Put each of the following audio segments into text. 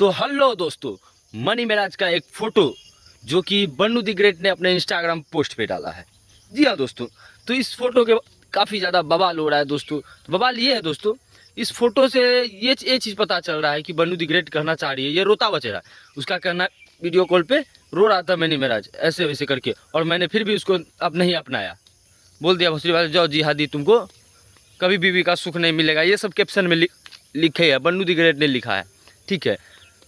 तो हेलो दोस्तों, मनी मेराज का एक फोटो जो कि बन्नू दी ग्रेट ने अपने इंस्टाग्राम पोस्ट पे डाला है। जी हाँ दोस्तों, तो इस फोटो के काफ़ी ज़्यादा बवाल हो रहा है दोस्तों। तो बवाल ये है दोस्तों, इस फोटो से ये चीज़ पता चल रहा है कि बन्नू दी ग्रेट कहना चाह रही है, ये रोता बचेरा उसका कहना वीडियो कॉल पे रो रहा था मनी मेराज ऐसे वैसे करके, और मैंने फिर भी उसको अब नहीं अपनाया। बोल दिया भोसड़ी वाले, जाओ जिहादी, तुमको कभी बीवी का सुख नहीं मिलेगा, ये सब कैप्शन में लिखे है, बन्नू दी ग्रेट ने लिखा है। ठीक है,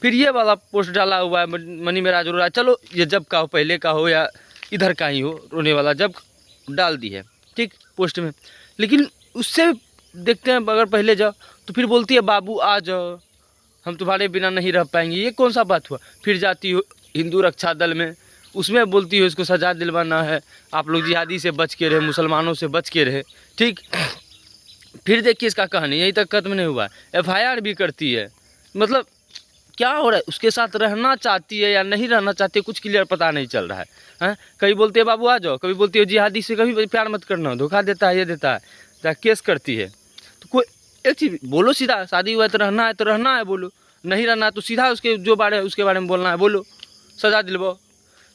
फिर ये वाला पोस्ट डाला हुआ है, मनी मेराज रो रहा है। चलो ये जब का हो, पहले का हो या इधर का ही हो, रोने वाला जब डाल दी है ठीक पोस्ट में। लेकिन उससे देखते हैं अगर पहले जाओ तो फिर बोलती है बाबू आ जाओ, हम तुम्हारे बिना नहीं रह पाएंगे। ये कौन सा बात हुआ? फिर जाती हो हिंदू रक्षा दल में, उसमें बोलती हो इसको सजा दिलवाना है, आप लोग जिहादी से बच के रहे, मुसलमानों से बच के रहे। ठीक, फिर देखिए इसका कहानी यहीं तक खत्म नहीं हुआ, FIR भी करती है। मतलब क्या हो रहा है? उसके साथ रहना चाहती है या नहीं रहना चाहती है, कुछ क्लियर पता नहीं चल रहा है। हैं, कभी बोलती है बाबू आ जाओ, कभी बोलती है जिहादी से कभी प्यार मत करना, धोखा देता है, ये देता है, या केस करती है। तो कोई एक चीज़ बोलो सीधा, शादी हुआ है तो रहना है बोलो, नहीं रहना तो सीधा उसके जो बारे उसके बारे में बोलना है बोलो, सजा दिलवाओ।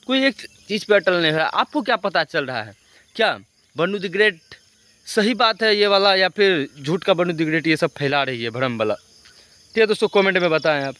कोई एक चीज़ पर अटल नहीं है। आपको क्या पता चल रहा है? क्या बन्नू द ग्रेट सही बात है ये वाला, या फिर झूठ का बन्नू द ग्रेट ये सब फैला रही है भ्रम वाला? ठीक है दोस्तों, कमेंट में बताएं आप।